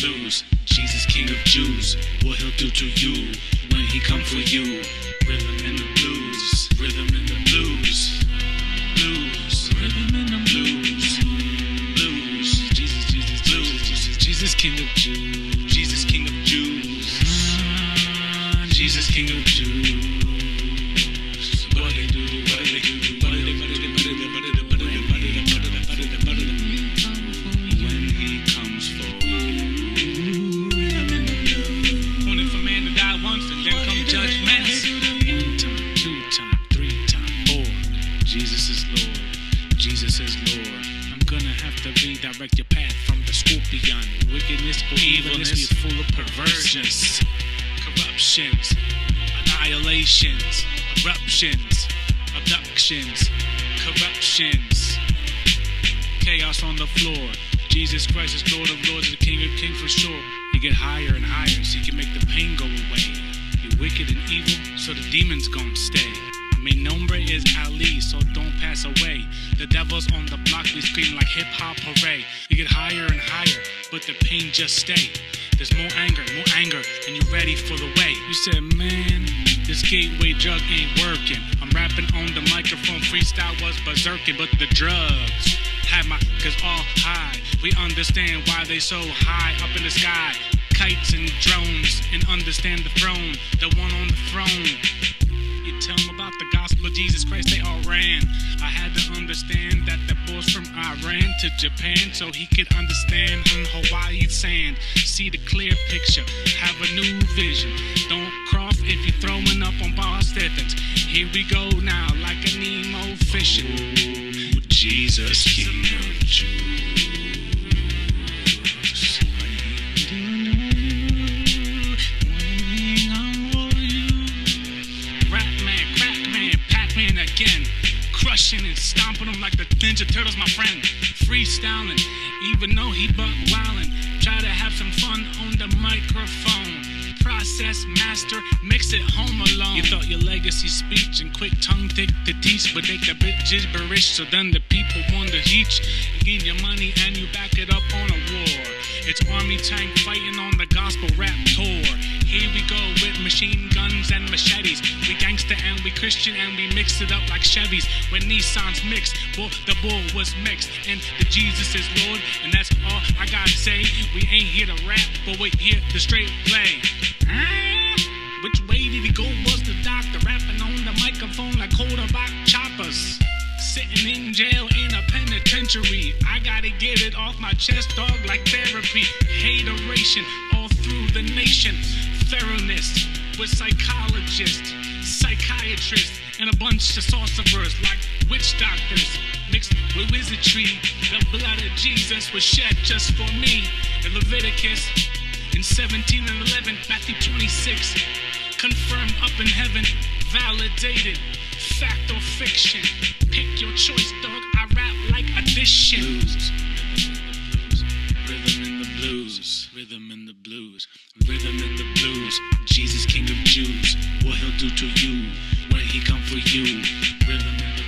blues. Jesus, King of Jews, what he'll do to you when he come for you. Rhythm in the blues, rhythm in the blues, blues, rhythm in the blues, blues. Jesus, Jesus, blues, Jesus, King of Jews, Jesus, King of Jews, Jesus, King of Jews. What they do, what they do, what they do, what they do, what they do, what they do, what they do, what they do, what they do, when he comes for you. Only for man to die once and then come judgments. 1 time, 2 time, 3 time, 4. Jesus is Lord. Jesus is Lord. I'm gonna have to redirect your path from the scorpion. Wickedness or evilness is full of perversions, corruptions, annihilations, eruptions, abductions, corruptions, chaos on the floor. Jesus Christ is Lord of Lords, the King of Kings for sure. You get higher and higher so you can make the pain go away. You're wicked and evil, so the demons gon' stay. Mi nombre is Ali, so don't pass away. The devil's on the block, we scream like hip-hop hooray. You get higher and higher, but the pain just stay. There's more anger, and you're ready for the way. You said, man, this gateway drug ain't working. I'm rapping on the microphone, freestyle was berserking, but the drugs had my cause all high. We understand why they so high up in the sky. Kites and drones, and understand the throne, the one on the throne. You tell them about the gospel of Jesus Christ, they all ran. I had to understand that the boys from Iran to Japan, so he could understand on Hawaii sand. See the clear picture, have a new vision. Don't cross if you're throwing up on bar Stephens. Here we go now, like a Nemo fishing. Ooh, Jesus, King of Jews. Again, crushing and stomping them like the Ninja Turtles, my friend. Freestyling, even though he buck wildin'. Try to have some fun on the microphone. Process master, mix it home alone. You thought your legacy speech and quick tongue thick to teach, but they got bit gibberish, so then the people want to teach. You give your money and you back it up on a war. It's army tank fighting on the gospel rap tour. Here we go with machine guns and machetes. We gangster and we Christian and we mix it up like Chevys. When Nissans mixed, the bull was mixed. And the Jesus is Lord, and that's all I gotta say. We ain't here to rap, but we're here to straight play. Which way did he go? Was the doctor rapping on the microphone like quarterback choppers? Sitting in jail in a penitentiary. I gotta get it off my chest, dog, like therapy. Hateration all through the nation. Thoroughness with psychologists, psychiatrists, and a bunch of sorcerers like witch doctors mixed with wizardry. The blood of Jesus was shed just for me. In Leviticus, in 17 and 11, Matthew 26, confirmed up in heaven, validated. Fact or fiction, pick your choice, dog. I rap like addition. Rhythm in the blues, rhythm in the blues, rhythm in the blues. Jesus, King of Jews, what he'll do to you when he come for you. Rhythm in the